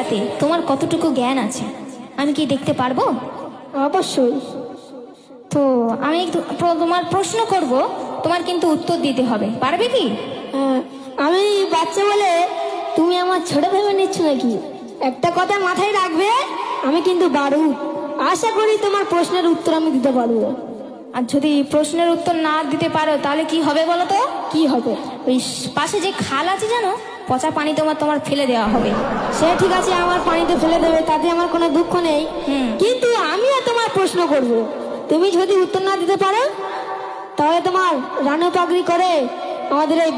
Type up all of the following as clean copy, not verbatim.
বিষয়টাতে তোমার কতটুকু জ্ঞান আছে আমি কি দেখতে পারবো? অবশ্যই। তো আমি তোমার প্রশ্ন করব, তোমার কিন্তু উত্তর দিতে হবে, পারবে কি? হ্যাঁ, আমি বাচ্চা বলে তুমি আমার ছোট ভেবে নিচ্ছ নাকি? একটা কথা মাথায় রাখবে, আমি কিন্তু বারুদ। আশা করি তোমার প্রশ্নের উত্তর আমি দিতে পারবো। আর যদি প্রশ্নের উত্তর না দিতে পারো তাহলে কি হবে বলো তো? কি হবে? ওই পাশে যে খাল আছে জানো, পচা পানি তোমার ফেলে দেওয়া হবে। সে ঠিক আছে, আমার পানিতে ফেলে দেবে, তাতে আমার কোনো দুঃখ নেই। কিন্তু আমিও তোমার প্রশ্ন করব, তুমি যদি উত্তর না দিতে পারো তাহলে তোমার রানু পাগড়ি করে আমাদের এই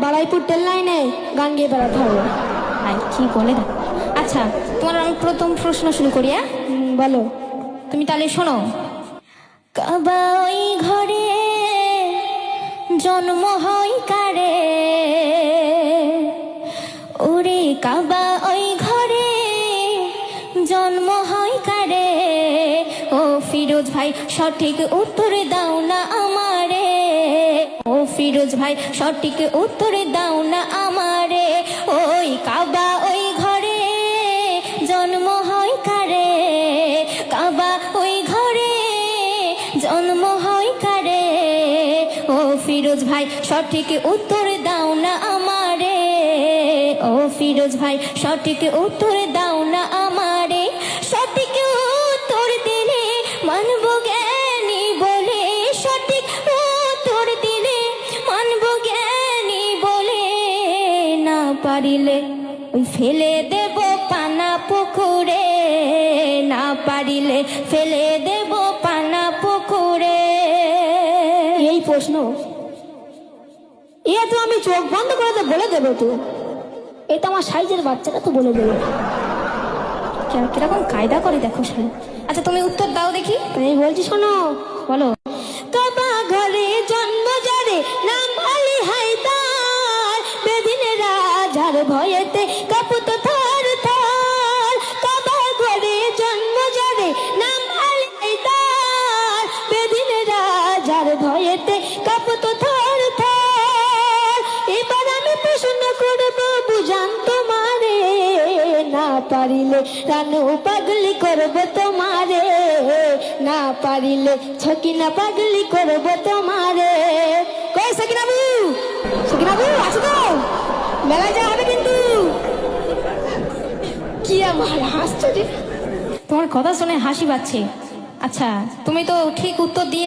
বারাইপুর ট্রেন লাইনে গান গিয়ে বেড়াতে হবে। হ্যাঁ, কি বলে না। আচ্ছা, তোমার আমি প্রথম প্রশ্ন শুরু করি। বলো। তুমি তাহলে শোনো। কাবা ওই ঘরে জন্ম হয় কারে, ওরে কাবা ওই ঘরে জন্ম হয় কারে, ও ফিরোজ ভাই সঠিক উত্তর দাও না আমারে, ও ফিরোজ ভাই সঠিক উত্তর দাও না আমারে, ওই কাবা ওই ঘরে জন্ম হয় কারে, কাবা ওই ঘরে জন্ম হয় কারে, ও ফিরোজ ভাই সঠিক উত্তর দাও না আমারে, ও ফিরোজ ভাই সঠিক উত্তর দাও না আমারে, সঠিক উত্তর দিলে মানব জ্ঞানী বলে, সঠিক উত্তর দিলে মানব জ্ঞানী বলে, না পারিলে ওই ফেলে দেব পানা পুকুরে, না পারিলে ফেলে দেব পানা পুকুরে। এই প্রশ্ন এ তো আমি চোখ বন্ধ করে বলে দেবো, তো এটা আমার সাইজের বাচ্চাটা তো বলে দেবে। কিরকম কায়দা করে দেখো শোনো। আচ্ছা, তুমি উত্তর দাও দেখি। আমি বলছি, শোনো। বলো। কাবা ঘরে জন্ম যারে নাম আলী হায়দার, বেদিনে রাজার ভয়েতে কাঁপতো থর থর, কাবা ঘরে জন্ম যারে নাম আলী হায়দার, বেদিনে রাজার ভয়েতে কাঁপতো থর থর। এবার আমি প্রশ্ন করব বুঝান তোমারে, না পারিলে রানু পাগলি করবো তোমারে, না পারিলে ছকিনা পাগলি করবো তোমারে। কই সকিনাবু, সকিনাবু আসো তো, মেলায় যাওয়া হবে কিন্তু। কি আমার হাসছো যে? তোমার কথা শুনে হাসি পাচ্ছে। আচ্ছা, তুমি তো ঠিক উত্তর দিয়ে